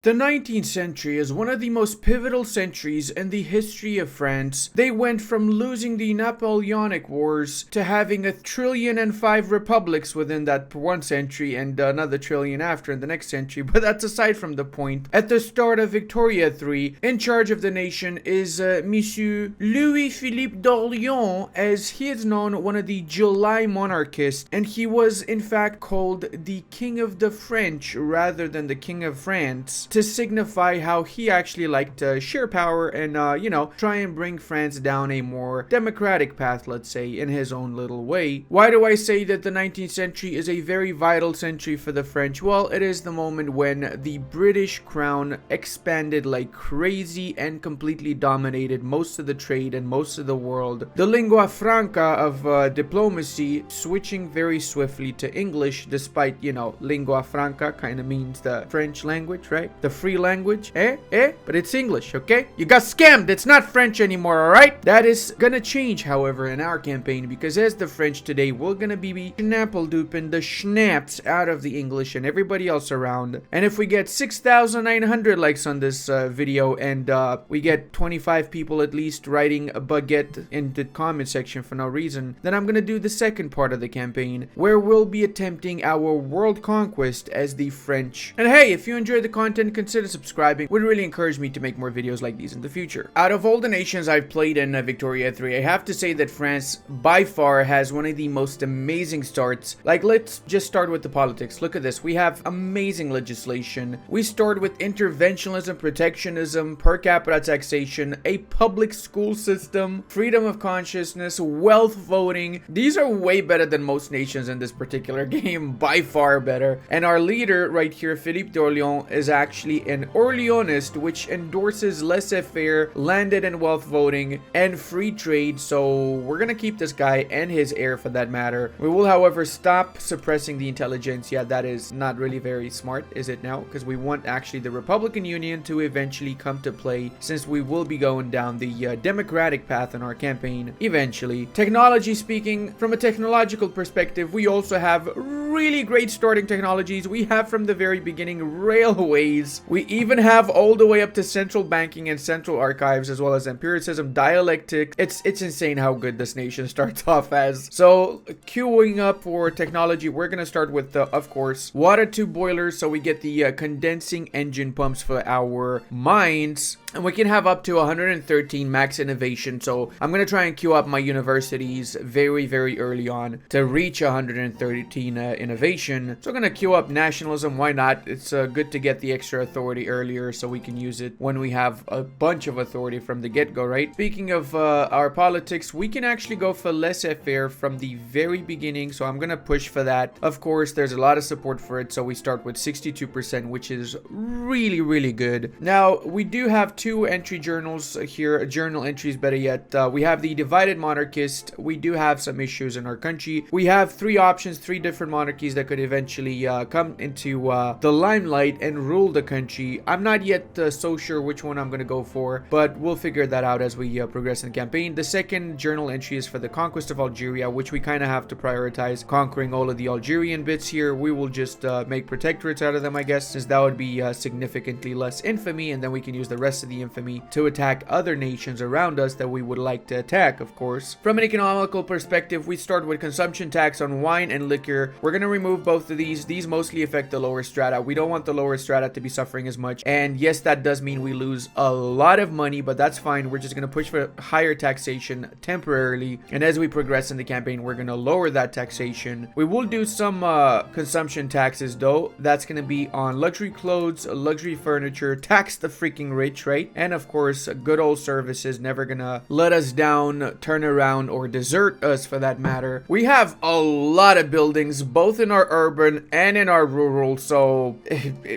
The 19th century is one of the most pivotal centuries in the history of France. They went from losing the Napoleonic Wars to having 1,000,005,000,000 republics within that one century and another trillion after in the next century, but that's aside from the point. At the start of Victoria III, in charge of the nation is Monsieur Louis-Philippe d'Orléans, as he is known, one of the July monarchists, and he was in fact called the King of the French rather than the King of France, to signify how he actually liked to share power and, try and bring France down a more democratic path, let's say, in his own little way. Why do I say that the 19th century is a very vital century for the French? Well, it is the moment when the British crown expanded like crazy and completely dominated most of the trade and most of the world. The lingua franca of diplomacy switching very swiftly to English, despite, lingua franca kind of means the French language, right? The free language, but it's English, okay? You got scammed, it's not French anymore, alright? That is gonna change, however, in our campaign, because as the French today, we're gonna be schnappel-duping the schnaps out of the English and everybody else around. And if we get 6,900 likes on this video and we get 25 people at least writing a baguette in the comment section for no reason, then I'm gonna do the second part of the campaign, where we'll be attempting our world conquest as the French. And hey, if you enjoyed the content, consider subscribing. Would really encourage me to make more videos like these in the future. Out of all the nations I've played in Victoria 3, I have to say that France by far has one of the most amazing starts. Like, let's just start with the politics. Look at this. We have amazing legislation. We start with interventionism, protectionism, per capita taxation, a public school system, freedom of consciousness, wealth voting. These are way better than most nations in this particular game, by far better. And our leader right here, Philippe d'Orléans, is actually an Orleanist, which endorses laissez-faire, landed and wealth voting, and free trade. So we're gonna keep this guy and his heir for that matter. We will, however, stop suppressing the intelligentsia. That is not really very smart, is it now? Because we want actually the Republican Union to eventually come to play, since we will be going down the democratic path in our campaign eventually. Technology speaking, from a technological perspective, we also have really great starting technologies. We have from the very beginning railways. We even have all the way up to central banking and central archives, as well as empiricism, dialectics. It's insane how good this nation starts off as. So queuing up for technology, we're gonna start with of course, water tube boilers, so we get the condensing engine pumps for our mines. And we can have up to 113 max innovation. So I'm going to try and queue up my universities very, very early on to reach 113 innovation. So I'm going to queue up nationalism. Why not? It's good to get the extra authority earlier so we can use it when we have a bunch of authority from the get-go, right? Speaking of our politics, we can actually go for laissez-faire from the very beginning. So I'm going to push for that. Of course, there's a lot of support for it. So we start with 62%, which is really, really good. Now, we do have two entry journals here, journal entries better yet. We have the divided monarchist. We do have some issues in our country. We have three options, three different monarchies that could eventually come into the limelight and rule the country. I'm not yet so sure which one I'm going to go for, but we'll figure that out as we progress in the campaign. The second journal entry is for the conquest of Algeria, which we kind of have to prioritize conquering all of the Algerian bits here. We will just make protectorates out of them, I guess, since that would be significantly less infamy, and then we can use the rest of the infamy to attack other nations around us that we would like to attack, of course. From an economical perspective, we start with consumption tax on wine and liquor. We're going to remove both of these. These mostly affect the lower strata. We don't want the lower strata to be suffering as much. And yes, that does mean we lose a lot of money, but that's fine. We're just going to push for higher taxation temporarily. And as we progress in the campaign, we're going to lower that taxation. We will do some consumption taxes though. That's going to be on luxury clothes, luxury furniture, tax the freaking rich, right? And of course, good old services, never gonna let us down, turn around, or desert us for that matter. We have a lot of buildings, both in our urban and in our rural, so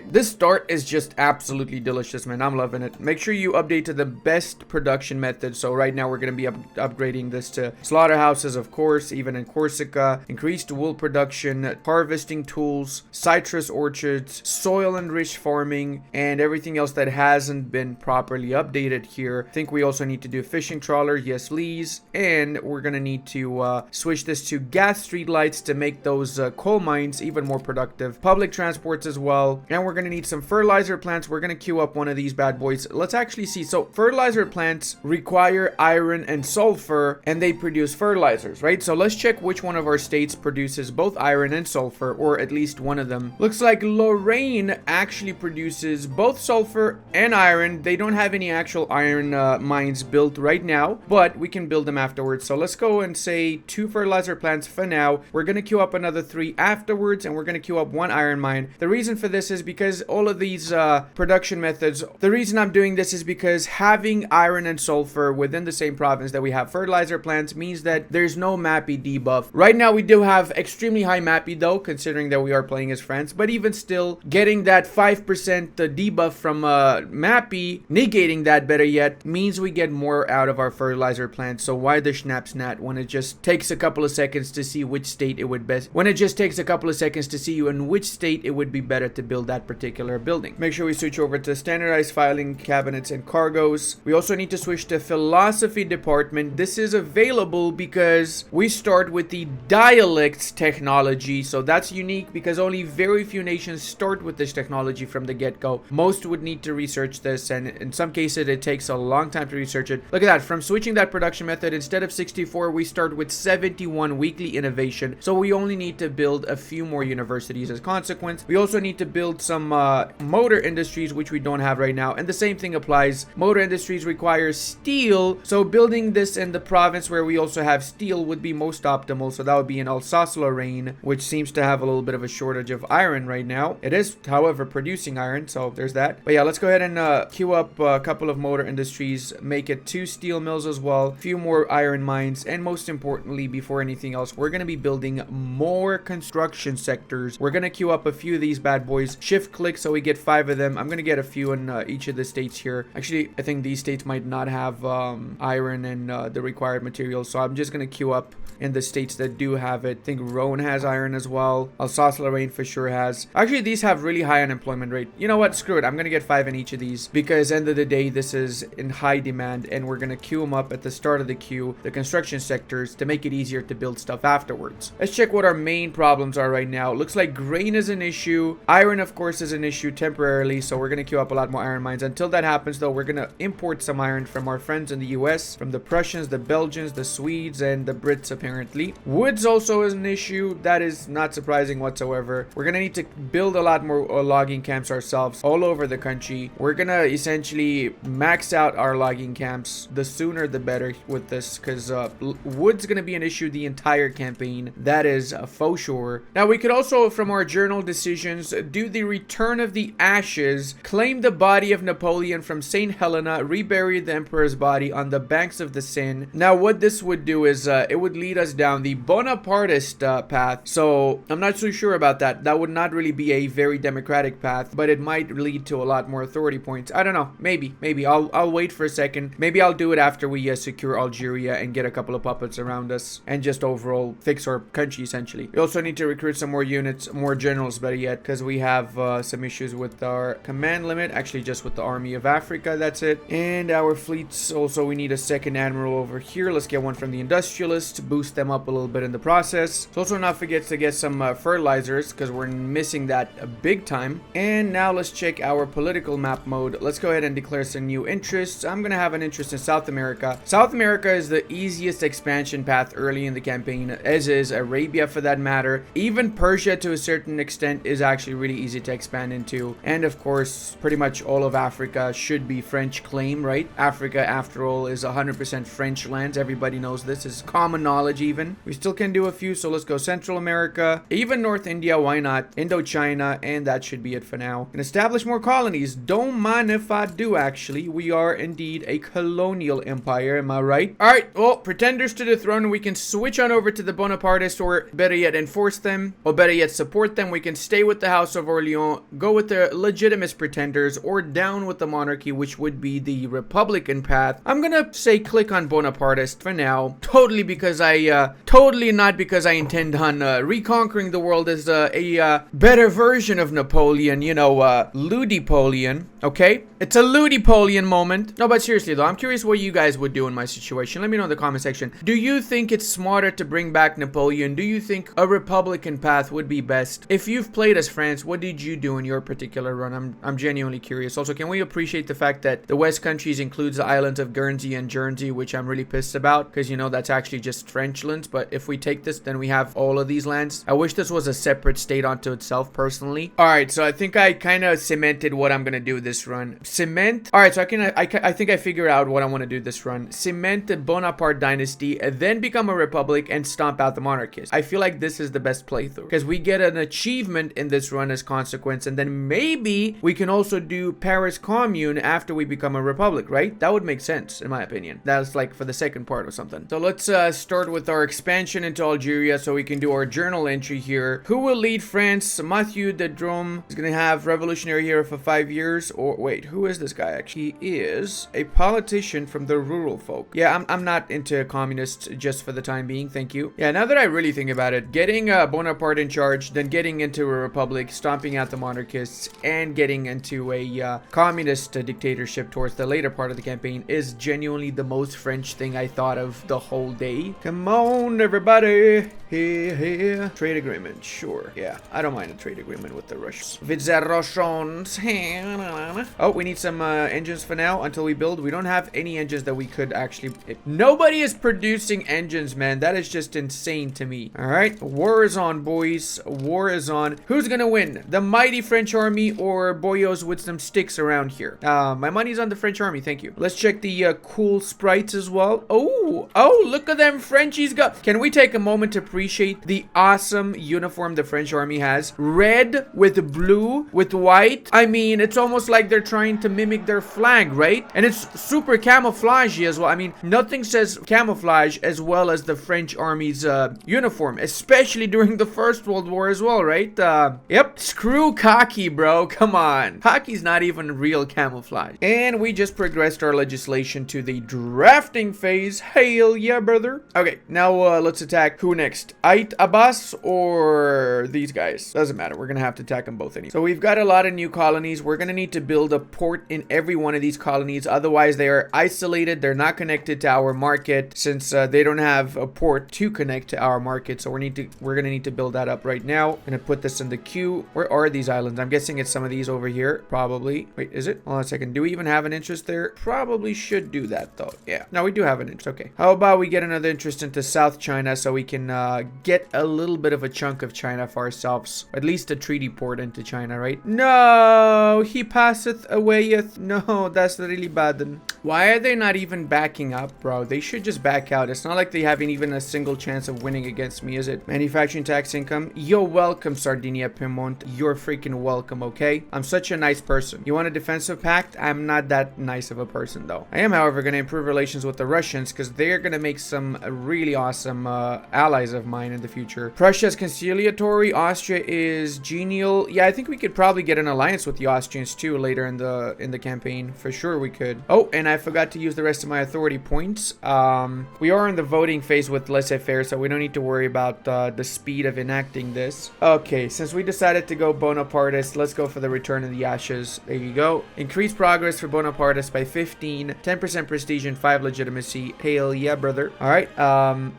this start is just absolutely delicious, man. I'm loving it. Make sure you update to the best production method. So right now we're gonna be upgrading this to slaughterhouses, of course, even in Corsica, increased wool production, harvesting tools, citrus orchards, soil enriched farming, and everything else that hasn't been properly updated here. I think we also need to do fishing trawler, yes please, and we're gonna need to switch this to gas street lights to make those coal mines even more productive, public transports as well, and we're gonna need some fertilizer plants, we're gonna queue up one of these bad boys. Let's actually see. So fertilizer plants require iron and sulfur, and they produce fertilizers, right? So let's check which one of our states produces both iron and sulfur, or at least one of them. Looks like Lorraine actually produces both sulfur and iron. They don't have any actual iron mines built right now, but we can build them afterwards. So let's go and say 2 fertilizer plants for now. We're gonna queue up another 3 afterwards, and we're gonna queue up 1 iron mine. The reason for this is because all of these production methods, the reason I'm doing this is because having iron and sulfur within the same province that we have fertilizer plants means that there's no mappy debuff. Right now we do have extremely high mappy though, considering that we are playing as France, but even still, getting that 5% debuff from mappy, negating that better yet, means we get more out of our fertilizer plants. So why the schnapp snat when it just takes a couple of seconds to see which state it would best, when it just takes a couple of seconds to see you in which state it would be better to build that particular building. Make sure we switch over to standardized filing cabinets and cargoes. We also need to switch to philosophy department. This is available because we start with the dialects technology. So that's unique because only very few nations start with this technology from the get-go. Most would need to research this, and in some cases it takes a long time to research it. Look at that. From switching that production method, instead of 64, we start with 71 weekly innovation. So we only need to build a few more universities as consequence. We also need to build some motor industries, which we don't have right now, and the same thing applies. Motor industries require steel, so building this in the province where we also have steel would be most optimal. So that would be in Alsace-Lorraine, which seems to have a little bit of a shortage of iron right now. It is, however, producing iron, so there's that. But yeah, let's go ahead and queue up a couple of motor industries, make it 2 steel mills as well, a few more iron mines, and most importantly, before anything else, we're going to be building more construction sectors. We're going to queue up a few of these bad boys, shift click so we get 5 of them. I'm going to get a few in each of the states here. Actually, I think these states might not have iron and the required materials, so I'm just going to queue up in the states that do have it. I think Rhone has iron as well. Alsace-Lorraine for sure has. Actually, these have really high unemployment rate. You know what? Screw it. I'm going to get 5 in each of these because end of the day, this is in high demand, and we're going to queue them up at the start of the queue, the construction sectors, to make it easier to build stuff afterwards. Let's check what our main problems are right now. It looks like grain is an issue. Iron, of course, is an issue temporarily, so we're going to queue up a lot more iron mines. Until that happens, though, we're going to import some iron from our friends in the US, from the Prussians, the Belgians, the Swedes, and the Brits, apparently. Woods also is an issue. That is not surprising whatsoever. We're going to need to build a lot more logging camps ourselves all over the country. We're going to essentially max out our logging camps. The sooner the better with this, because wood's going to be an issue the entire campaign. That is for sure. Now, we could also, from our journal decisions, do the return of the ashes, claim the body of Napoleon from St. Helena, rebury the emperor's body on the banks of the Seine. Now, what this would do is it would lead us down the Bonapartist path. So I'm not so sure about that. That would not really be a very democratic path, but it might lead to a lot more authority points. I don't know. Maybe. I'll wait for a second. Maybe I'll do it after we secure Algeria and get a couple of puppets around us and just overall fix our country, essentially. We also need to recruit some more units, more generals, better yet, because we have some issues with our command limit. Actually, just with the Army of Africa, that's it. And our fleets, also, we need a second admiral over here. Let's get one from the industrialists to boost them up a little bit in the process. So also not forget to get some fertilizers, because we're missing that a big time. And now let's check our political map mode. Let's go ahead and declare some new interests. I'm gonna have an interest in South America. South America is the easiest expansion path early in the campaign, as is Arabia for that matter. Even Persia to a certain extent is actually really easy to expand into. And of course, pretty much all of Africa should be French claim, right? Africa, after all, is 100% French lands. Everybody knows this. Is common knowledge even. We still can do a few, so let's go Central America, even North India, why not? Indochina, and that should be it for now. And establish more colonies. Don't mind if I do, actually. We are indeed a colonial empire, am I right? Alright, well, pretenders to the throne, we can switch on over to the Bonapartists, or better yet, enforce them, or better yet, support them. We can stay with the House of Orleans, go with the legitimate pretenders, or down with the monarchy, which would be the Republican path. I'm gonna say click on Bonapartist for now, totally because totally not because I intend on reconquering the world as a better version of Napoleon, you know, Ludipolian, okay? It's a Ludipolian moment. No, but seriously though, I'm curious what you guys would do in my situation. Let me know in the comment section. Do you think it's smarter to bring back Napoleon? Do you think a Republican path would be best? If you've played as France, what did you do in your particular particular run? I'm genuinely curious. Also, can we appreciate the fact that the West Countries includes the islands of Guernsey and Jersey, which I'm really pissed about because, you know, that's actually just French lands. But if we take this, then we have all of these lands. I wish this was a separate state unto itself, personally. All right, so I think I kind of cemented what I'm gonna do this run. Cement. All right, so I think I figured out what I want to do this run. Cement the Bonaparte dynasty, then become a republic and stomp out the monarchists. I feel like this is the best playthrough because we get an achievement in this run as consequence, and then maybe we can also do Paris Commune after we become a republic, right? That would make sense, in my opinion. That's like for the second part or something. So let's start with our expansion into Algeria so we can do our journal entry here. Who will lead France? Mathieu de Drôme is going to have revolutionary hero for 5 years. Or wait, who is this guy actually? He is a politician from the rural folk. Yeah, I'm not into communists just for the time being, thank you. Yeah, now that I really think about it, getting Bonaparte in charge, then getting into a republic, stomping out the monarchists, and getting into a communist dictatorship towards the later part of the campaign is genuinely the most French thing I thought of the whole day. Come on, everybody. Hey. Trade agreement, sure. Yeah, I don't mind a trade agreement with the Russians. With the Russians. Oh, we need some engines for now until we build. We don't have any engines that we could actually... Nobody is producing engines, man. That is just insane to me. All right, war is on, boys. War is on. Who's gonna win? The mighty French army or boyos with some sticks around here? My money's on the French army, thank you. Let's check the cool sprites as well. Oh, look at them Frenchies got. Can we take a moment to appreciate the awesome uniform the French army has? Red with blue with white. I mean, it's almost like they're trying to mimic their flag, right? And it's super camouflagey as well. I mean, nothing says camouflage as well as the French army's uniform, especially during the First World War as well, right? Yep. Screw khaki, bro. Come on. Khaki's not even real camouflage. And we just progressed our legislation to the drafting phase. Hail yeah, brother. Okay, now let's attack. Who next? Ait Abbas or these guys? Doesn't matter. We're gonna have to attack them both anyway. So we've got a lot of new colonies. We're gonna need to build a port in every one of these colonies. Otherwise, they are isolated. They're not connected to our market since they don't have a port to connect to our market. So we're gonna need to build that up right now. Gonna put this in the queue. Where are these islands? I'm guessing it's some of these over here. Probably. Wait, is it? Hold on a second. Do we even have an interest there? Probably should do that though. Yeah. No, we do have an interest. Okay. How about we get another interest into South China so we can get a little bit of a chunk of China for ourselves. At least a treaty port into China, right? No, he passeth awayeth. No, that's really bad. Why are they not even backing up, bro? They should just back out. It's not like they haven't even a single chance of winning against me, is it? Manufacturing tax income. You're welcome, Sardinia Piedmont. You're freaking welcome, okay? I'm such a nice person. You want a defensive pact? I'm not that nice of a person, though. I am, however, going to improve relations with the Russians because they're going to make some really awesome allies of mine in the future. Prussia's conciliatory. Austria is genial. Yeah, I think we could probably get an alliance with the Austrians too later in the campaign. For sure we could. Oh, and I forgot to use the rest of my authority points. We are in the voting phase with laissez-faire, so we don't need to worry about the speed of enacting this. Okay, since we decided to go Bonapartist, let's go for the return of the ashes. There you go. Increase progress for Bonapartist by 15, 10% prestige and 5 legitimacy. Hail yeah, brother. All right.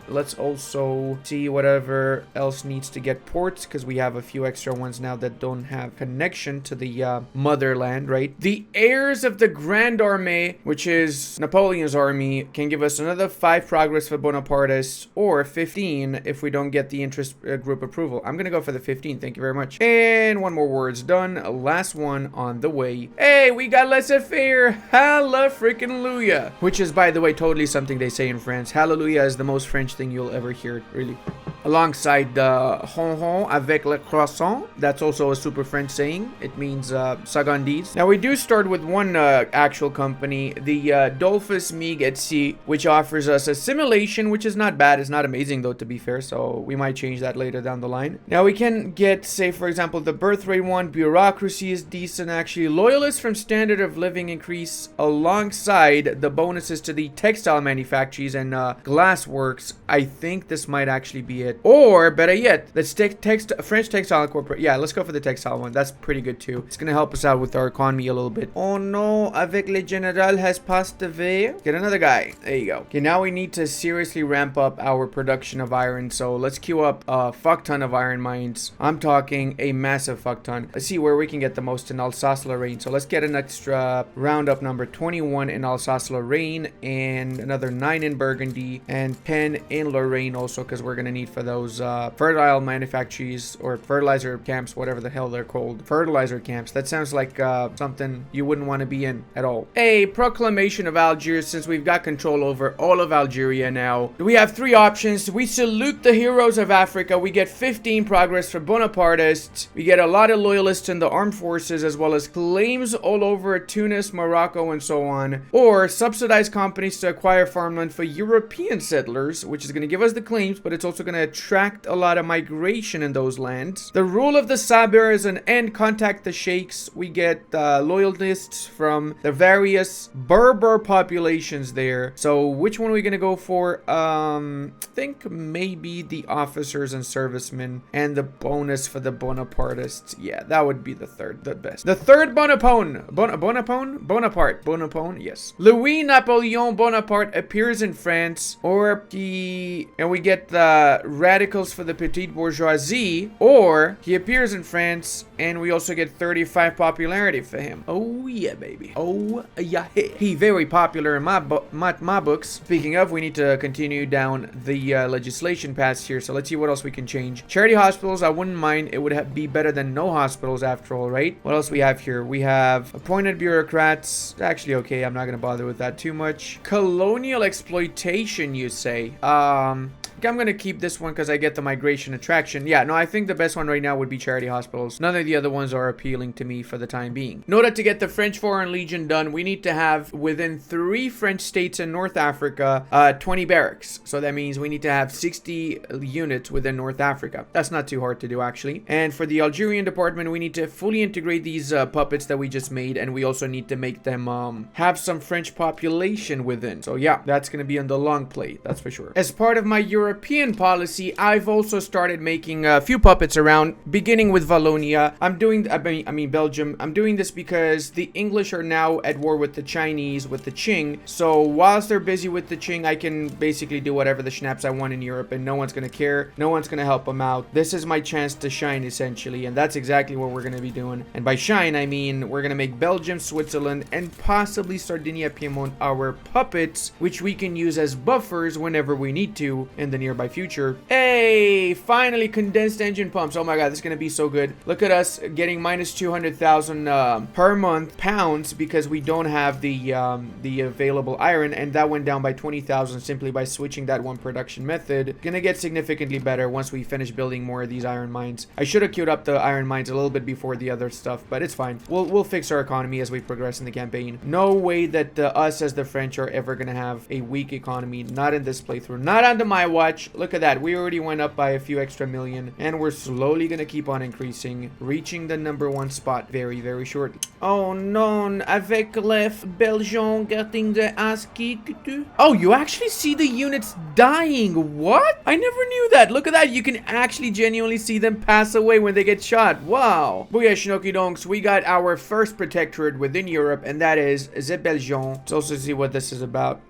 Let's also see whatever else needs to get ports because we have a few extra ones now that don't have connection to the motherland, right? The heirs of the Grand Armée, which is Napoleon's army, can give us another 5 progress for Bonapartists or 15 if we don't get the interest group approval. I'm gonna go for the 15. Thank you very much. And one more word's done. Last one on the way. Hey, we got laissez-faire. Hallelujah freaking Luya. Which is, by the way, totally something they say in France. Hallelujah is the most French thing you'll ever hear, really. Alongside the ronron avec le croissant. That's also a super French saying. It means sagandis. Now we do start with one actual company, the Dolphus Mig et Sea, which offers us assimilation, which is not bad. It's not amazing though, to be fair. So we might change that later down the line. Now we can get, say for example, the birth rate one. Bureaucracy is decent actually. Loyalists from standard of living increase alongside the bonuses to the textile manufacturers and glass works. I think this might actually be it. shit. Or, better yet, let's take French Textile Corporate. Yeah, let's go for the textile one. That's pretty good too. It's gonna help us out with our economy a little bit. Oh no, avec le general has passed away. Get another guy. There you go. Okay, now we need to seriously ramp up our production of iron. So let's queue up a fuck ton of iron mines. I'm talking a massive fuck ton. Let's see where we can get the most in Alsace-Lorraine. So let's get an extra roundup number 21 in Alsace-Lorraine and another 9 in Burgundy and 10 in Lorraine also, because we're gonna need for those fertile manufactories or fertilizer camps, whatever the hell they're called. Fertilizer camps. That sounds like something you wouldn't want to be in at all. A proclamation of Algiers, since we've got control over all of Algeria now. We have 3 options. We salute the heroes of Africa. We get 15 progress for Bonapartists. We get a lot of loyalists in the armed forces, as well as claims all over Tunis, Morocco, and so on. Or subsidized companies to acquire farmland for European settlers, which is going to give us the claims, but it's also going to attract a lot of migration in those lands. The rule of the Sabers and contact the sheikhs. We get loyalists from the various Berber populations there. So which one are we going to go for? I think maybe the officers and servicemen and the bonus for the Bonapartists. Yeah, that would be the best. The third Bonaparte, yes. Louis Napoleon Bonaparte appears in France, and we get the radicals for the petite bourgeoisie, or he appears in France and we also get 35 popularity for him. Oh yeah, baby. Oh yeah. He very popular in my books. Speaking of, we need to continue down the legislation paths here, so let's see what else we can change. Charity hospitals, I wouldn't mind. It would be better than no hospitals after all, right? What else we have here? We have appointed bureaucrats. Actually, okay, I'm not gonna bother with that too much. Colonial exploitation, you say? I'm gonna keep this one because I get the migration attraction. Yeah, no, I think the best one right now would be charity hospitals. None of the other ones are appealing to me for the time being. Note that to get the French Foreign Legion done, we need to have within 3 French states in North Africa 20 barracks. So that means we need to have 60 units within North Africa. That's not too hard to do, actually. And for the Algerian department, we need to fully integrate these puppets that we just made, and we also need to make them have some French population within. So yeah, that's gonna be on the long play, that's for sure. As part of my European policy, I've also started making a few puppets around, beginning with Wallonia. Belgium. I'm doing this because the English are now at war with the Chinese, with the Qing. So whilst they're busy with the Qing, I can basically do whatever the schnapps I want in Europe, and no one's gonna care. No one's gonna help them out. This is my chance to shine, essentially, and that's exactly what we're gonna be doing. And by shine, I mean we're gonna make Belgium, Switzerland, and possibly Sardinia, Piedmont our puppets, which we can use as buffers whenever we need to in the nearby future. Hey, finally condensed engine pumps. Oh my god, this is gonna be so good. Look at us getting minus 200,000 per month pounds because we don't have the available iron, and that went down by 20,000 simply by switching that one production method. Gonna get significantly better once we finish building more of these iron mines. I should have queued up the iron mines a little bit before the other stuff, but it's fine. We'll fix our economy as we progress in the campaign. No way that us as the French are ever gonna have a weak economy. Not in this playthrough. Not under my watch. Look at that. We already went up by a few extra million, and we're slowly gonna keep on increasing, reaching the #1 spot very, very shortly. Oh non, avec les Belgians getting the ass kicked. Oh, you actually see the units dying. What? I never knew that. Look at that. You can actually genuinely see them pass away when they get shot. Wow. Booyah, Shinoki Donks. We got our first protectorate within Europe, and that is the Belgians. Let's also see what this is about.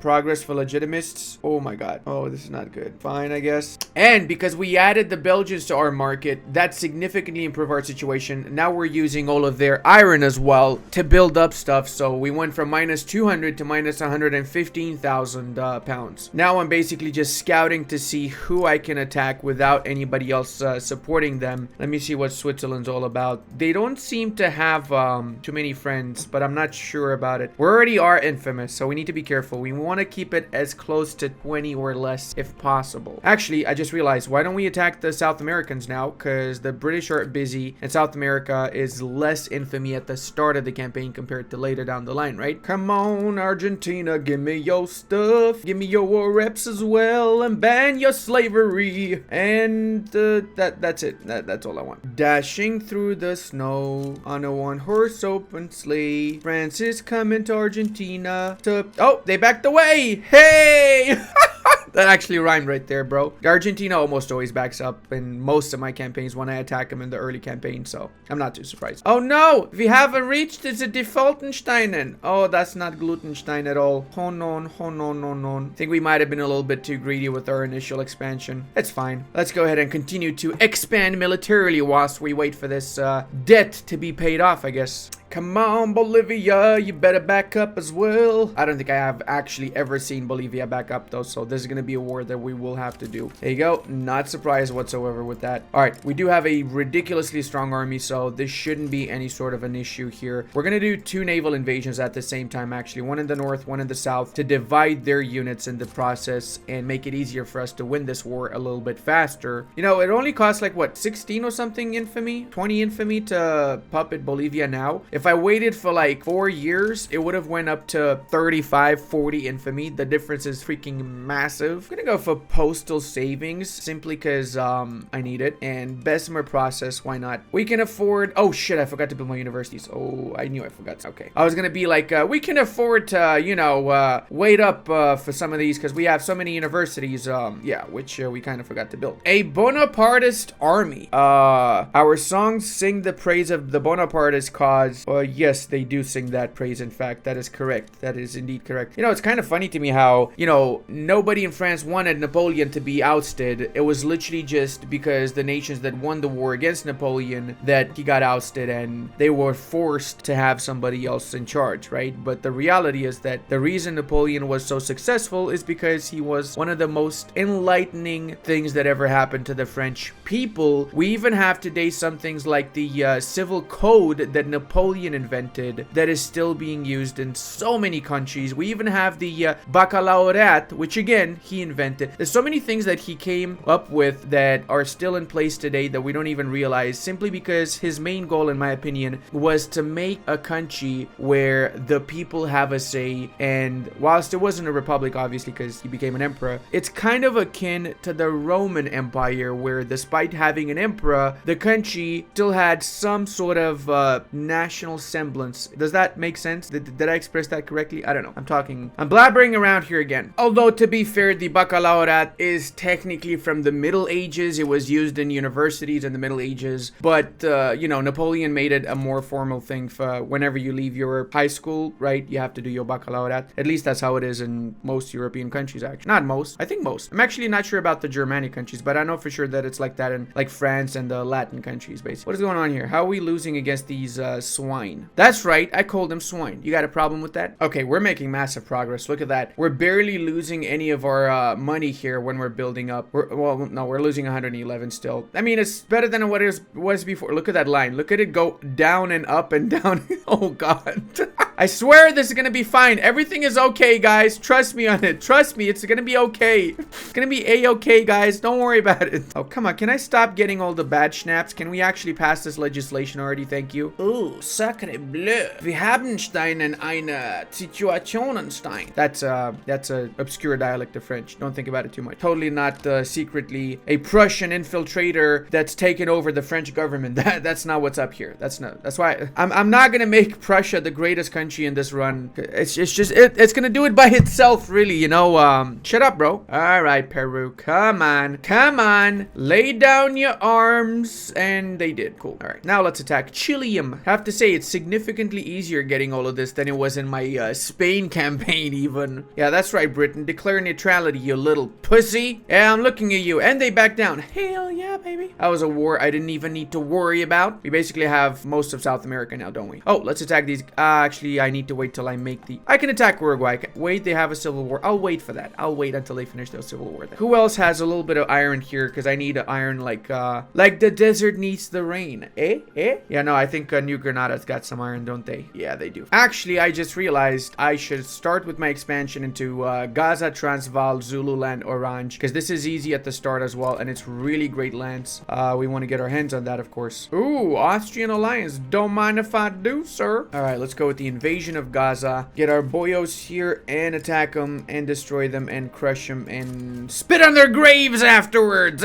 Progress for legitimists. Oh my god. Oh, this is not good. Fine, I guess. And because we added the Belgians to our market, that significantly improved our situation. Now we're using all of their iron as well to build up stuff. So we went from minus 200 to minus 115,000 pounds. Now I'm basically just scouting to see who I can attack without anybody else supporting them. Let me see what Switzerland's all about. They don't seem to have too many friends, but I'm not sure about it. We already are infamous, so we need to be careful. We want to keep it as close to 20 or less if possible. Actually, I just realized, why don't we attack the South Americans now? Because the British are busy and South America is less infamy at the start of the campaign compared to later down the line, right? Come on, Argentina, give me your stuff. Give me your reps as well, and ban your slavery. And that's it. That's all I want. Dashing through the snow on a one-horse open sleigh. France is coming to Argentina to... Oh, they backed away. Hey! That actually rhymed right there, bro. Argentina almost always backs up in most of my campaigns when I attack them in the early campaign, so I'm not too surprised. Oh no, we haven't reached the Defaultensteinen. Oh, that's not Glutenstein at all. Oh no, oh no, no, no. I think we might have been a little bit too greedy with our initial expansion. It's fine. Let's go ahead and continue to expand militarily whilst we wait for this debt to be paid off, I guess. Come on, Bolivia, you better back up as well. I don't think I have actually ever seen Bolivia back up, though, so this is going to be a war that we will have to do. There you go. Not surprised whatsoever with that. All right, we do have a ridiculously strong army, so this shouldn't be any sort of an issue here. We're going to do 2 naval invasions at the same time, actually. One in the north, one in the south, to divide their units in the process and make it easier for us to win this war a little bit faster. You know, it only costs like, what, 16 or something infamy? 20 infamy to puppet Bolivia now. If I waited for like 4 years, it would have went up to 35, 40 infamy. The difference is freaking massive. I'm gonna go for postal savings simply because I need it. And Bessemer process, why not? We can afford... Oh shit, I forgot to build my universities. Oh, I knew I forgot. Okay. I was gonna be like, we can afford to, you know, wait up for some of these because we have so many universities, yeah, which we kind of forgot to build. A Bonapartist army. Our songs sing the praise of the Bonapartist cause. Yes, they do sing that praise. In fact, that is correct. That is indeed correct. You know, it's kind of funny to me how, you know, nobody in France wanted Napoleon to be ousted. It was literally just because the nations that won the war against Napoleon that he got ousted and they were forced to have somebody else in charge, right? But the reality is that the reason Napoleon was so successful is because he was one of the most enlightening things that ever happened to the French people. We even have today some things like the civil code that Napoleon invented that is still being used in so many countries. We even have the baccalaureate, which again he invented. There's so many things that he came up with that are still in place today that we don't even realize, simply because his main goal, in my opinion, was to make a country where the people have a say. And whilst it wasn't a republic, obviously, because he became an emperor, it's kind of akin to the Roman Empire, where despite having an emperor, the country still had some sort of national semblance. Does that make sense? Did I express that correctly? I don't know. I'm blabbering around here again. Although, to be fair, the baccalaureate is technically from the Middle Ages. It was used in universities in the Middle Ages, but you know, Napoleon made it a more formal thing for whenever you leave your high school, right? You have to do your baccalaureate. At least that's how it is in most European countries, actually. Not most. I think most. I'm actually not sure about the Germanic countries, but I know for sure that it's like that in like France and the Latin countries, basically. What is going on here? How are we losing against these swine? That's right, I called them swine. You got a problem with that? Okay, we're making massive progress. Look at that. We're barely losing any of our money here when we're building up. Well, no, we're losing 111 still. I mean, it's better than what it was before. Look at that line. Look at it go down and up and down. Oh, God. I swear this is gonna be fine. Everything is okay, guys. Trust me on it. Trust me, it's gonna be okay. It's gonna be a-okay, guys. Don't worry about it. Oh, come on. Can I stop getting all the bad schnaps? Can we actually pass this legislation already? Thank you. Ooh, sacre bleu. Wir haben Steinen eine Situationenstein. That's a obscure dialect of French. Don't think about it too much. Totally not secretly a Prussian infiltrator that's taken over the French government. That's not what's up here. That's why I'm not gonna make Prussia the greatest country in this run. It's gonna do it by itself, really, you know. Shut up, bro. All right, Peru, come on, lay down your arms. And they did. Cool. All right, now let's attack Chilium. I have to say, it's significantly easier getting all of this than it was in my Spain campaign even. Yeah, that's right, Britain, declare neutrality, you little pussy. Yeah, I'm looking at you. And they back down. Hell yeah, baby. That was a war I didn't even need to worry about. We basically have most of South America now, don't we? Oh, let's attack these. Actually, I need to wait till I make the... I can attack Uruguay. Wait, they have a civil war. I'll wait for that. I'll wait until they finish their civil war then. Who else has a little bit of iron here? Because I need iron like the desert needs the rain. Yeah, no, I think New Granada's got some iron, don't they? Yeah, they do. Actually, I just realized I should start with my expansion into Gaza, Transvaal, Zululand, Orange, because this is easy at the start as well, and it's really great lands. We want to get our hands on that, of course. Ooh, Austrian alliance. Don't mind if I do, sir. All right, let's go with the invasion of Gaza. Get our boyos here and attack them and destroy them and crush them and spit on their graves afterwards.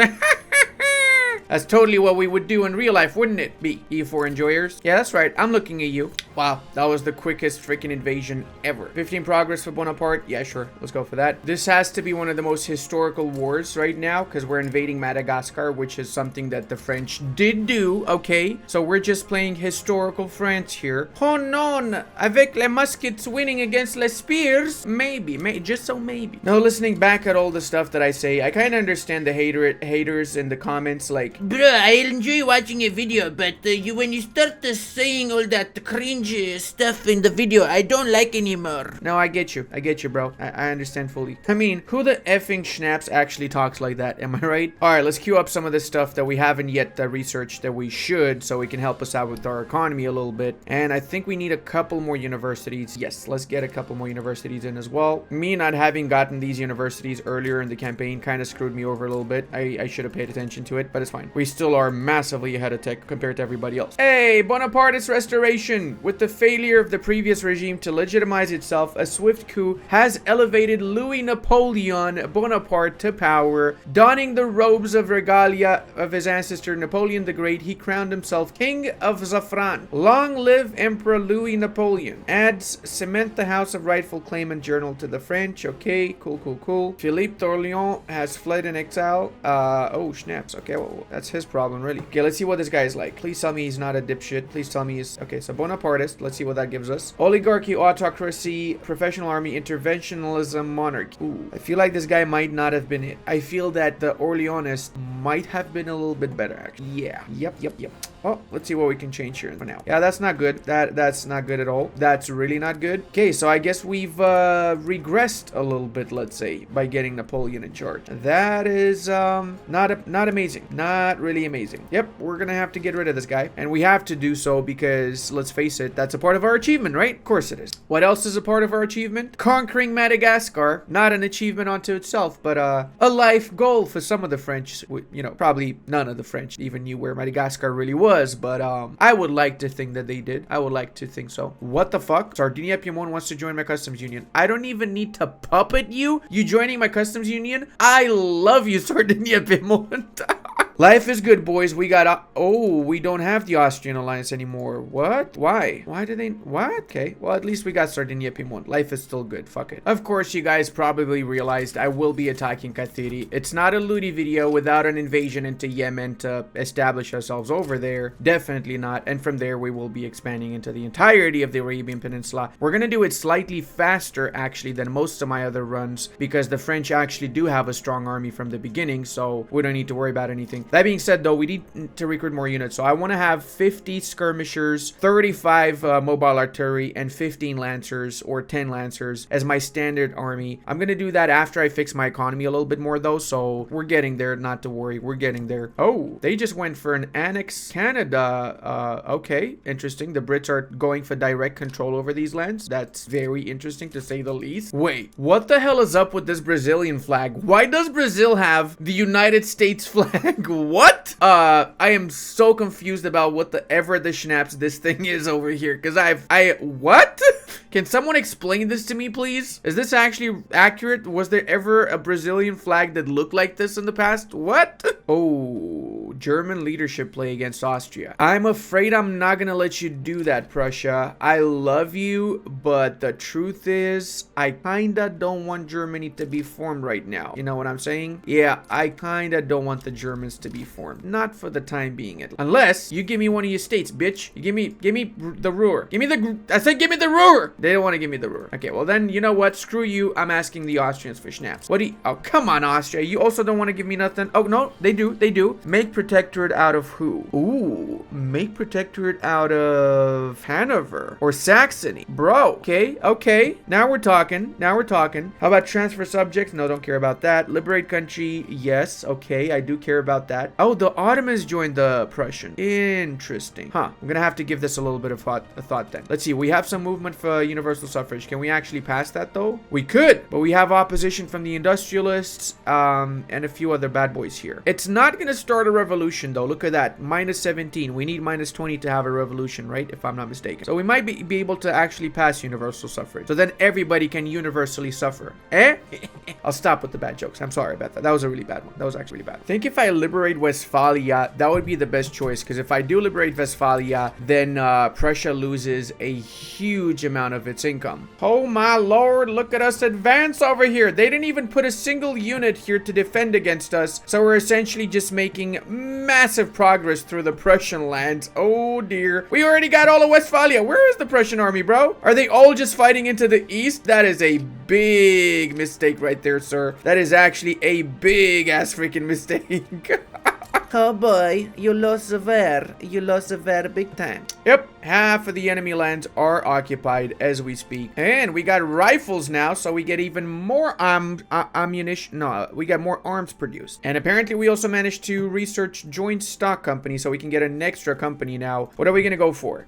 That's totally what we would do in real life, wouldn't it be? E4 enjoyers. Yeah, that's right. I'm looking at you. Wow, that was the quickest freaking invasion ever. 15 progress for Bonaparte. Yeah, sure. Let's go for that. This has to be one of the most historical wars right now because we're invading Madagascar, which is something that the French did do. Okay, so we're just playing historical France here. Oh no, avec les muskets winning against les spears. Maybe, just so maybe. Now, listening back at all the stuff that I say, I kind of understand the haters in the comments like, bruh, I enjoy watching a video, but when you start saying all that cringe stuff in the video, I don't like anymore. No, I get you, bro. I understand fully. I mean, who the effing schnapps actually talks like that? Am I right? All right, let's queue up some of the stuff that we haven't yet researched that we should, so it can help us out with our economy a little bit. And I think we need a couple more universities. Yes, let's get a couple more universities in as well. Me not having gotten these universities earlier in the campaign kind of screwed me over a little bit. I should have paid attention to it, but it's fine. We still are massively ahead of tech compared to everybody else. Hey, Bonapartist restoration. With the failure of the previous regime to legitimize itself, a swift coup has elevated Louis Napoleon Bonaparte to power. Donning the robes of regalia of his ancestor Napoleon the Great, he crowned himself King of Zafran. Long live Emperor Louis Napoleon. Adds cement the house of rightful claimant journal to the French. Okay, cool. Philippe d'Orléans has fled in exile. Oh, snaps. Okay, well, that's his problem, really. Okay, let's see what this guy is like. Please tell me he's not a dipshit. Please tell me he's... Okay, so Bonapartist. Let's see what that gives us. Oligarchy, autocracy, professional army, interventionalism, monarchy. Ooh, I feel like this guy might not have been it. I feel that the Orleanist might have been a little bit better, actually. Yeah. Yep. Oh, let's see what we can change here for now. Yeah, that's not good. That's not good at all. That's really not good. Okay, so I guess we've regressed a little bit, let's say, by getting Napoleon in charge. That is not amazing. Not really amazing. Yep, we're gonna have to get rid of this guy, and we have to do so because, let's face it, that's a part of our achievement, right? Of course it is. What else is a part of our achievement? Conquering Madagascar. Not an achievement unto itself, but a life goal for some of the French. You know, probably none of the French even knew where Madagascar really was, but I would like to think that they did. I would like to think so. What the fuck? Sardinia Piedmont wants to join my customs union. I don't even need to puppet you. You joining my customs union? I love you, Sardinia Piedmont. Life is good, boys. We got... Oh, we don't have the Austrian alliance anymore. What? Why? Why do they... What? Okay. Well, at least we got Sardinia Piedmont. Life is still good. Fuck it. Of course, you guys probably realized I will be attacking Kathiri. It's not a Ludi video without an invasion into Yemen to establish ourselves over there. Definitely not. And from there, we will be expanding into the entirety of the Arabian Peninsula. We're going to do it slightly faster, actually, than most of my other runs because the French actually do have a strong army from the beginning, so we don't need to worry about anything. That being said, though, we need to recruit more units. So I want to have 50 skirmishers, 35 mobile artillery, and 15 lancers or 10 lancers as my standard army. I'm going to do that after I fix my economy a little bit more, though. So we're getting there. Not to worry. We're getting there. Oh, they just went for an annex Canada. Okay, interesting. The Brits are going for direct control over these lands. That's very interesting, to say the least. Wait, what the hell is up with this Brazilian flag? Why does Brazil have the United States flag? What? I am so confused about what the ever the schnapps this thing is over here. Because what? Can someone explain this to me, please? Is this actually accurate? Was there ever a Brazilian flag that looked like this in the past? What? Oh, German leadership play against Austria. I'm afraid I'm not gonna let you do that, Prussia. I love you, but the truth is, I kinda don't want Germany to be formed right now. You know what I'm saying? Yeah, I kinda don't want the Germans to be formed. Not for the time being, unless you give me one of your states, bitch. You give me the Ruhr. I said give me the Ruhr. They don't want to give me the Ruhr. Okay, well then, you know what? Screw you. I'm asking the Austrians for schnapps. Oh, come on, Austria. You also don't want to give me nothing. Oh, no, they do. Make protectorate out of who? Ooh, make protectorate out of Hanover or Saxony. Bro, okay. Now we're talking. How about transfer subjects? No, don't care about that. Liberate country. Yes, okay. I do care about that. Oh, the Ottomans joined the Prussian. Interesting. Huh. I'm gonna have to give this a little bit of thought then. Let's see. We have some movement for universal suffrage. Can we actually pass that though? We could, but we have opposition from the industrialists and a few other bad boys here. It's not gonna start a revolution though. Look at that. Minus 17. We need minus 20 to have a revolution, right? If I'm not mistaken. So we might be able to actually pass universal suffrage. So then everybody can universally suffer. I'll stop with the bad jokes. I'm sorry about that. That was a really bad one. That was actually really bad. I think if I liberate liberate Westphalia, that would be the best choice. Because if I do liberate Westphalia, then Prussia loses a huge amount of its income. Oh my lord, look at us advance over here. They didn't even put a single unit here to defend against us. So we're essentially just making massive progress through the Prussian lands. Oh dear. We already got all of Westphalia. Where is the Prussian army, bro? Are they all just fighting into the east? That is a big mistake right there, sir. That is actually a big ass freaking mistake. Oh boy, you lost the war. You lost the war big time. Yep, half of the enemy lands are occupied as we speak. And we got rifles now, so we get even more ammunition. No, we got more arms produced. And apparently we also managed to research joint stock company, so we can get an extra company now. What are we gonna go for?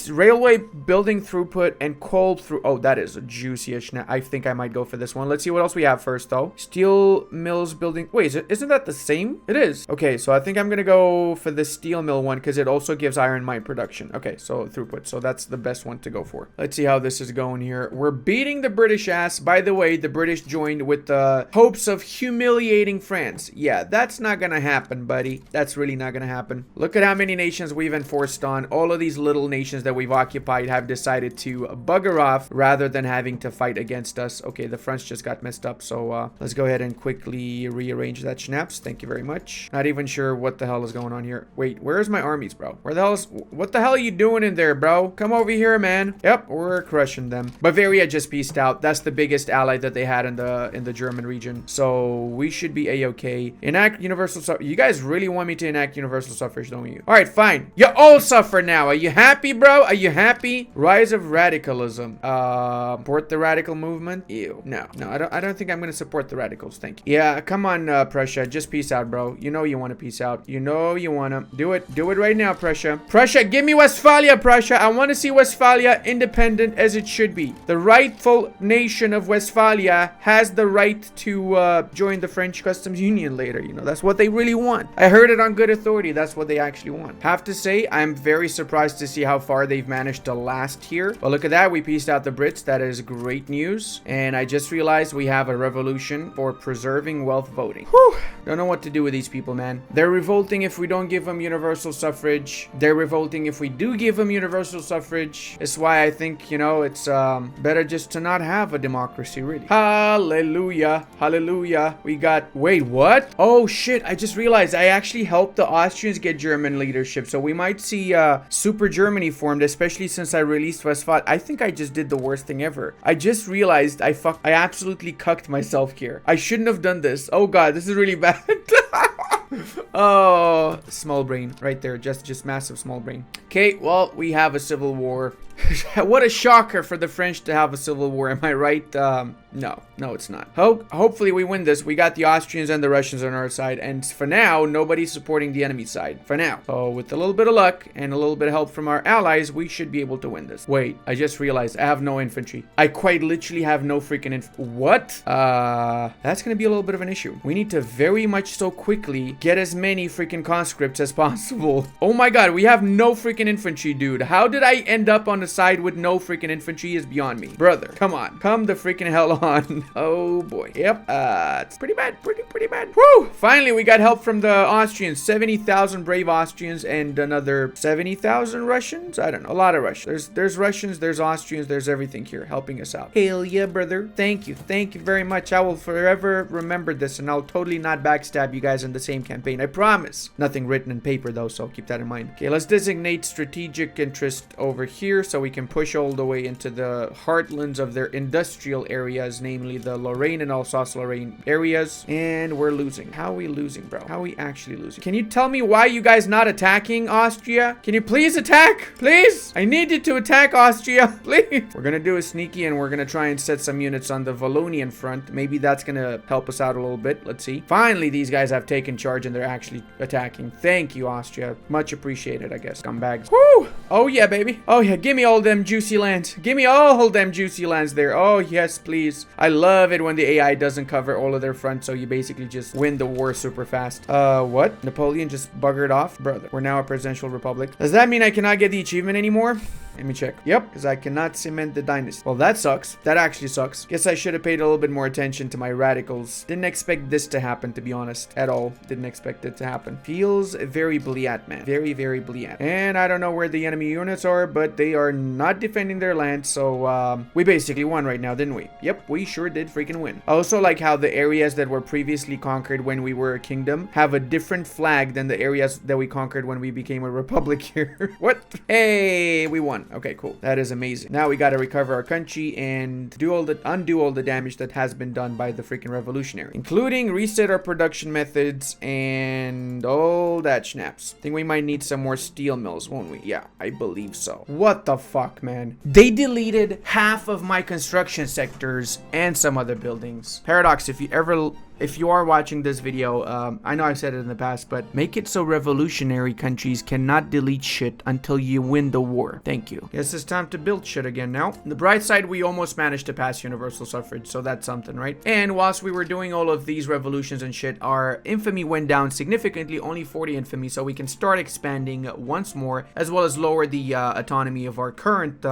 Railway building throughput and coal through. Oh, that is a juicy-ish. I think I might go for this one. Let's see what else we have first, though. Steel mills building. Wait, isn't that the same? It is. Okay, so I think I'm gonna go for the steel mill one because it also gives iron mine production. Okay, so throughput. So that's the best one to go for. Let's see how this is going here. We're beating the British ass. By the way, the British joined with the hopes of humiliating France. Yeah, that's not gonna happen, buddy. That's really not gonna happen. Look at how many nations we've enforced on. All of these little nations that we've occupied have decided to bugger off rather than having to fight against us. Okay, the French just got messed up. So let's go ahead and quickly rearrange that schnapps. Thank you very much. Not even sure what the hell is going on here. Wait, where's my armies, bro? What the hell are you doing in there, bro? Come over here, man. Yep, we're crushing them. Bavaria just pieced out. That's the biggest ally that they had in the German region. So we should be a-okay. Enact universal suffrage. You guys really want me to enact universal suffrage, don't you? All right, fine. You all suffer now. Are you happy, bro? Are you happy? Rise of radicalism. Support the radical movement? Ew. No, I don't think I'm gonna support the radicals. Thank you. Yeah, come on, Prussia. Just peace out, bro. You know you want to peace out. You know you want to. Do it. Do it right now, Prussia. Prussia, give me Westphalia, Prussia. I want to see Westphalia independent as it should be. The rightful nation of Westphalia has the right to join the French Customs Union later. You know, that's what they really want. I heard it on good authority. That's what they actually want. Have to say, I'm very surprised to see how far they've managed to last here. But look at that. We pieced out the Brits. That is great news. And I just realized we have a revolution for preserving wealth voting. Whew. Don't know what to do with these people, man. They're revolting if we don't give them universal suffrage. They're revolting if we do give them universal suffrage. It's why I think, you know, it's better just to not have a democracy, really. Hallelujah. Hallelujah. We got... Wait, what? Oh, shit. I just realized I actually helped the Austrians get German leadership. So we might see Super Germany formed, especially since I released Westphalia. I think I just did the worst thing ever. I just realized I absolutely cucked myself here. I shouldn't have done this. Oh, God. This is really bad. Oh, small brain right there. Just massive small brain. Okay, well, we have a civil war. What a shocker for the French to have a civil war. Am I right? No, it's not. Hopefully we win this. We got the Austrians and the Russians on our side. And for now, nobody's supporting the enemy side. For now. So with a little bit of luck and a little bit of help from our allies, we should be able to win this. Wait, I just realized I have no infantry. I quite literally have no freaking What? That's gonna be a little bit of an issue. We need to very much so quickly get as many freaking conscripts as possible. Oh my god, we have no freaking infantry, dude. How did I end up on the side with no freaking infantry is beyond me. Brother, come on. Come the freaking hell on. Oh boy. Yep. It's pretty bad. Pretty bad. Woo! Finally, we got help from the Austrians. 70,000 brave Austrians and another 70,000 Russians? I don't know. A lot of Russians. There's Russians, there's Austrians, there's everything here helping us out. Hail yeah, brother. Thank you. Thank you very much. I will forever remember this and I'll totally not backstab you guys in the same campaign. I promise. Nothing written in paper though, so keep that in mind. Okay, let's designate strategic interest over here so we can push all the way into the heartlands of their industrial areas, namely the Lorraine and Alsace-Lorraine areas. And we're losing. How are we losing, bro? How are we actually losing? Can you tell me why you guys not attacking Austria? Can you please attack? Please? I need you to attack Austria. Please. We're gonna do a sneaky and we're gonna try and set some units on the Wallonian front. Maybe that's gonna help us out a little bit. Let's see. Finally, these guys have taken charge and they're actually attacking. Thank you, Austria. Much appreciated, I guess. Scumbags. Woo! Oh yeah, baby. Oh yeah, give me all them juicy lands. Give me all them juicy lands there. Oh yes, please. I love it when the AI doesn't cover all of their front, so you basically just win the war super fast. What? Napoleon just buggered off? Brother, we're now a presidential republic. Does that mean I cannot get the achievement anymore? Let me check. Yep, because I cannot cement the dynasty. Well, that sucks. That actually sucks. Guess I should have paid a little bit more attention to my radicals. Didn't expect this to happen, to be honest, at all. Didn't expect it to happen. Feels very bleat, man. Very, very bleat. And I don't know where the enemy units are, but they are not defending their land, so we basically won right now, didn't we? Yep, we sure did freaking win. I also like how the areas that were previously conquered when we were a kingdom have a different flag than the areas that we conquered when we became a republic here. What? Hey, we won. Okay, cool. That is amazing. Now we gotta recover our country and undo all the damage that has been done by the freaking revolutionary, including reset our production methods and all that schnapps. Think we might need some more steel mills, won't we? Yeah, I believe so. What the fuck, man? They deleted half of my construction sectors and some other buildings. Paradox, if you are watching this video, I know I've said it in the past, but make it so revolutionary countries cannot delete shit until you win the war. Thank you. Guess it's time to build shit again now. On the bright side, we almost managed to pass universal suffrage, so that's something, right? And whilst we were doing all of these revolutions and shit, our infamy went down significantly, only 40 infamy, so we can start expanding once more, as well as lower the autonomy of our current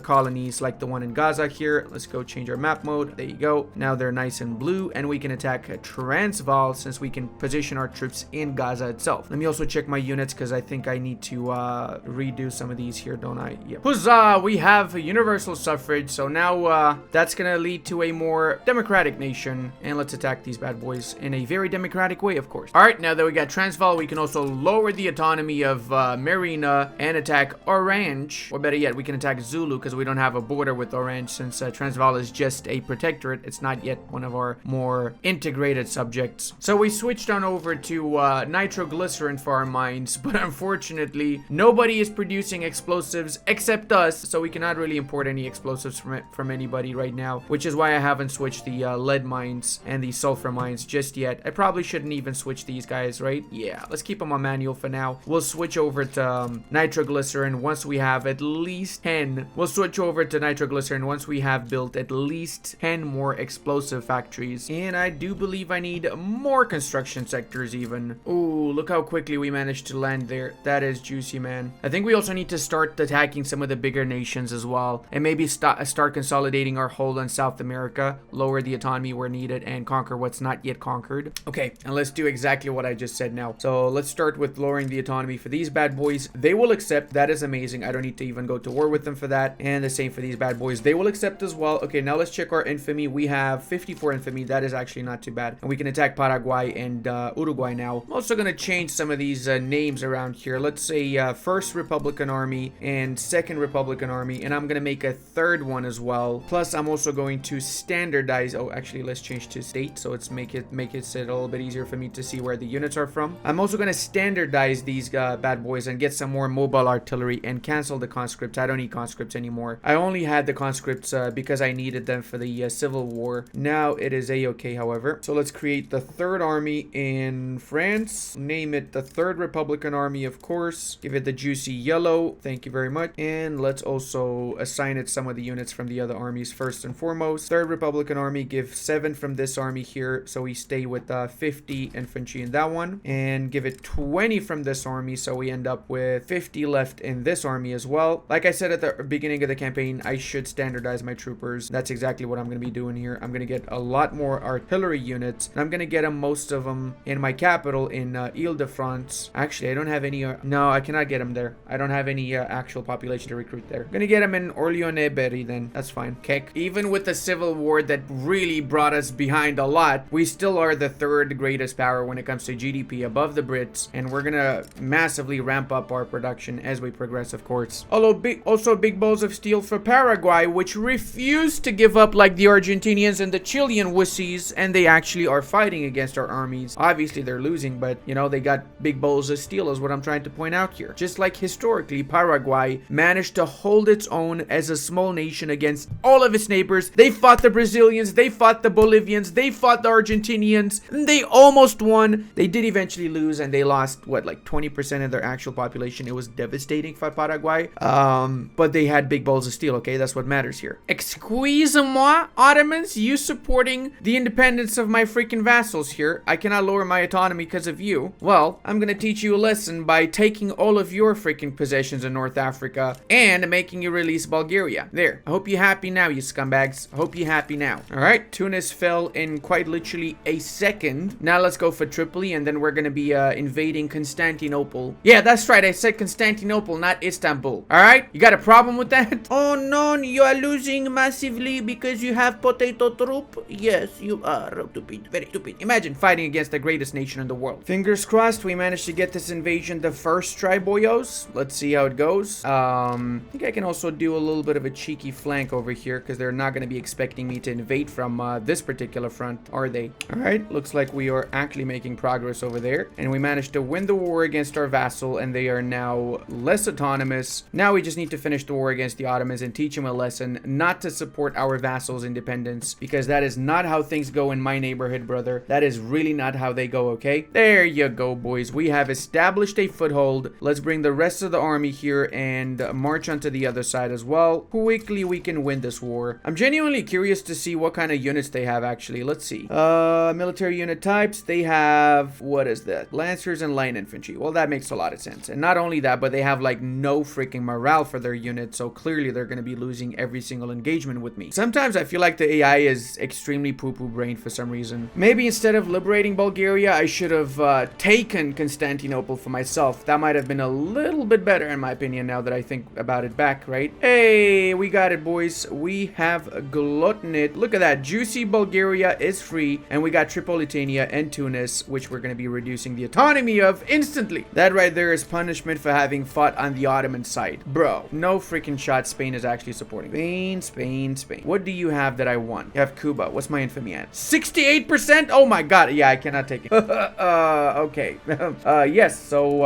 colonies, like the one in Gaza here. Let's go change our map mode. There you go. Now they're nice and blue, and we can attack Transvaal since we can position our troops in Gaza itself. Let me also check my units because I think I need to redo some of these here, don't I? Yep. Huzzah! We have universal suffrage, so now that's gonna lead to a more democratic nation, and let's attack these bad boys in a very democratic way, of course. All right, now that we got Transvaal, we can also lower the autonomy of Marina and attack Orange, or better yet, we can attack Zulu because we don't have a border with Orange since Transvaal is just a protectorate. It's not yet one of our more integrated subjects. So we switched on over to nitroglycerin for our mines, but unfortunately nobody is producing explosives except us, so we cannot really import any explosives from anybody right now, which is why I haven't switched the lead mines and the sulfur mines just yet. I probably shouldn't even switch these guys, right? Yeah, let's keep them on manual for now. We'll switch over to nitroglycerin once we have at least 10. We'll switch over to nitroglycerin once we have built at least 10 more explosive factories. And I do believe I need more construction sectors even. Ooh, look how quickly we managed to land there. That is juicy, man. I think we also need to start attacking some of the bigger nations as well. And maybe start consolidating our hold on South America, lower the autonomy where needed, and conquer what's not yet conquered. Okay, and let's do exactly what I just said now. So let's start with lowering the autonomy for these bad boys. They will accept. That is amazing. I don't need to even go to war with them for that. And the same for these bad boys. They will accept as well. Okay, now let's check our infamy. We have 54 infamy. That is actually not too bad, and we can attack Paraguay and Uruguay now. I'm also gonna change some of these names around here. Let's say First Republican Army and Second Republican Army, and I'm gonna make a third one as well. Plus I'm also going to standardize. Oh, actually let's change to state, so it's make it a little bit easier for me to see where the units are from. I'm also gonna standardize these bad boys and get some more mobile artillery and cancel the conscripts. I don't need conscripts anymore. I only had the conscripts because I needed them for the Civil War. Now it is a-okay, however. So let's create the third army in France. Name it the Third Republican Army, of course. Give it the juicy yellow. Thank you very much. And let's also assign it some of the units from the other armies first and foremost. Third Republican Army, give 7 from this army here, so we stay with 50 infantry in that one. And give it 20 from this army, so we end up with 50 left in this army as well. Like I said at the beginning of the campaign, I should standardize my troopers. That's exactly what I'm going to be doing here. I'm going to get a lot more artillery units, and I'm gonna get them, most of them, in my capital in Ile-de-France. Actually, I don't have any no, I cannot get them there. I don't have any actual population to recruit there. I'm gonna get them in Orléans-Berry then. That's fine. Okay, even with the Civil War that really brought us behind a lot, we still are the third greatest power when it comes to GDP, above the Brits, and we're gonna massively ramp up our production as we progress, of course. Although also big balls of steel for Paraguay, which refused to give up like the Argentinians and the Chilean wussies, and they actually are fighting against our armies. Obviously they're losing, but you know, they got big bowls of steel is what I'm trying to point out here. Just like historically, Paraguay managed to hold its own as a small nation against all of its neighbors. They fought the Brazilians, they fought the Bolivians, they fought the Argentinians, and they almost won. They did eventually lose, and they lost what, like 20% of their actual population. It was devastating for Paraguay, but they had big bowls of steel. Okay, that's what matters here. Excuse-moi, Ottomans, you supporting the independence independence of my freaking vassals here. I cannot lower my autonomy because of you. Well, I'm gonna teach you a lesson by taking all of your freaking possessions in North Africa and making you release Bulgaria. There. I hope you're happy now, you scumbags. I hope you're happy now. Alright, Tunis fell in quite literally a second. Now let's go for Tripoli, and then we're gonna be invading Constantinople. Yeah, that's right. I said Constantinople, not Istanbul. Alright? You got a problem with that? Oh no, you are losing massively because you have potato troop? Yes, you are. Stupid. Very stupid. Imagine fighting against the greatest nation in the world. Fingers crossed we managed to get this invasion the first try, boyos. Let's see how it goes. I think I can also do a little bit of a cheeky flank over here because they're not going to be expecting me to invade from this particular front, are they? Alright, looks like we are actually making progress over there. And we managed to win the war against our vassal, and they are now less autonomous. Now we just need to finish the war against the Ottomans and teach them a lesson not to support our vassals' independence, because that is not how things go in my neighborhood, brother. That is really not how they go, okay? There you go, boys. We have established a foothold. Let's bring the rest of the army here and march onto the other side as well. Quickly, we can win this war. I'm genuinely curious to see what kind of units they have, actually. Let's see. Military unit types. They have, what is that? Lancers and light infantry. Well, that makes a lot of sense. And not only that, but they have like no freaking morale for their units, so clearly they're going to be losing every single engagement with me. Sometimes I feel like the AI is extremely poo-poo brain for some reason. Maybe instead of liberating Bulgaria, I should have taken Constantinople for myself. That might have been a little bit better in my opinion now that I think about it back, right? Hey, we got it, boys. We have glutton it. Look at that. Juicy Bulgaria is free, and we got Tripolitania and Tunis, which we're going to be reducing the autonomy of instantly. That right there is punishment for having fought on the Ottoman side. Bro, no freaking shot. Spain is actually supporting. Spain, Spain, Spain. What do you have that I want? You have Cuba. What's my infamy at? 68%? Oh my god. Yeah, I cannot take it. Okay. Yes. So,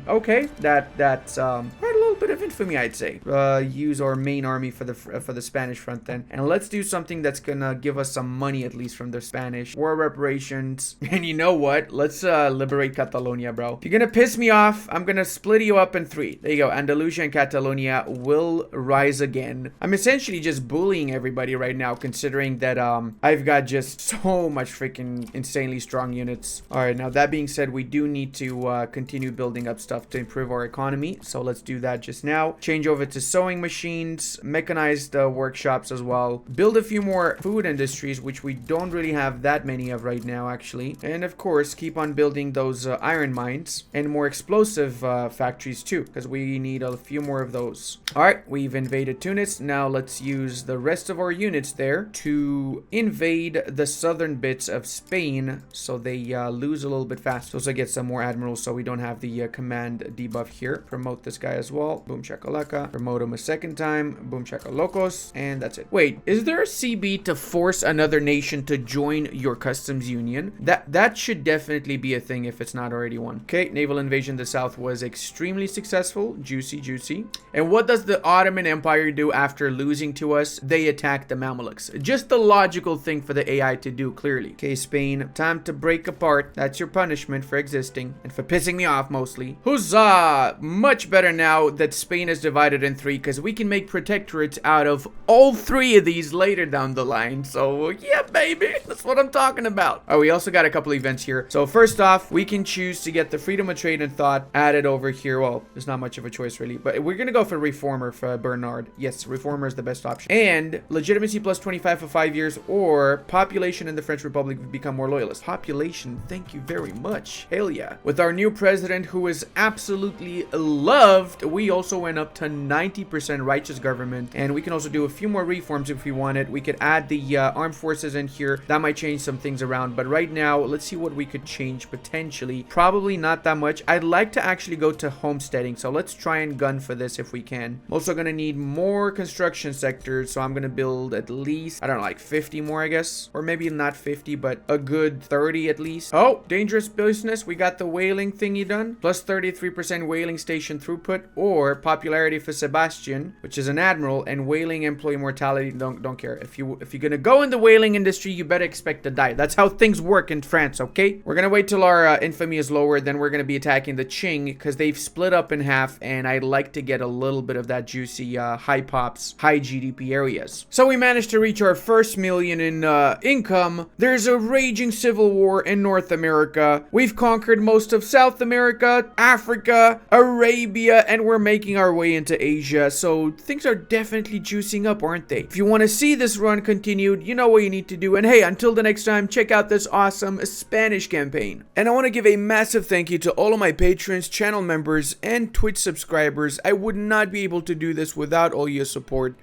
okay. That's, quite a little bit of infamy, I'd say. Use our main army for the Spanish front then. And let's do something that's gonna give us some money at least from the Spanish. War reparations. And you know what? Let's, liberate Catalonia, bro. If you're gonna piss me off, I'm gonna split you up in 3. There you go. Andalusia and Catalonia will rise again. I'm essentially just bullying everybody right now, considering that, I've got just so much freaking insanely strong units. Alright, now that being said, we do need to, continue building up stuff to improve our economy. So let's do that just now. Change over to sewing machines, mechanized workshops as well. Build a few more food industries, which we don't really have that many of right now, actually. And of course, keep on building those iron mines and more explosive factories too, because we need a few more of those. Alright, we've invaded Tunis. Now let's use the rest of our units there to invade the southern bits of Spain so they lose a little bit faster. Also get some more admirals so we don't have the command debuff here. Promote this guy as well. Boom shakalaka. Promote him a second time. Boom shakalokos. And that's it. Wait, is there a CB to force another nation to join your customs union? That should definitely be a thing if it's not already one. Okay, naval invasion to the south was extremely successful. Juicy, juicy. And what does the Ottoman Empire do after losing to us? They attack the Mamluks. Just the logical thing for the AI to do, clearly. Okay, Spain, time to break apart. That's your punishment for existing and for pissing me off mostly. Huzzah! Much better now that Spain is divided in 3, because we can make protectorates out of all 3 of these later down the line. So yeah, baby, that's what I'm talking about. Oh, we also got a couple events here. So first off, we can choose to get the freedom of trade and thought added over here. Well, there's not much of a choice really, but we're gonna go for reformer for Bernard. Yes, reformer is the best option. And legitimacy plus 25 for 5 years, or population in the French Republic become more loyalist. Population, thank you very much. Hell yeah. With our new president, who is absolutely loved, we also went up to 90% righteous government, and we can also do a few more reforms if we wanted. We could add the armed forces in here. That might change some things around, but right now, let's see what we could change potentially. Probably not that much. I'd like to actually go to homesteading, so let's try and gun for this if we can. I'm also gonna need more construction sectors, so I'm gonna build at least, I don't know, like 50 more, I guess, or maybe not 50, but a good 30 at least. Oh, dangerous business. We got the whaling thingy done, plus 33% whaling station throughput, or are popularity for Sebastian, which is an admiral, and whaling employee mortality. Don't care. If you're gonna go in the whaling industry, you better expect to die. That's how things work in France, okay? We're gonna wait till our infamy is lower, then we're gonna be attacking the Qing, because they've split up in half, and I'd like to get a little bit of that juicy high pops, high GDP areas. So we managed to reach our first million in income. There's a raging civil war in North America. We've conquered most of South America, Africa, Arabia, and we're making our way into Asia. So things are definitely juicing up, aren't they? If you want to see this run continued, you know what you need to do. And hey, until the next time, check out this awesome Spanish campaign. And I want to give a massive thank you to all of my patrons, channel members, and Twitch subscribers. I would not be able to do this without all your support.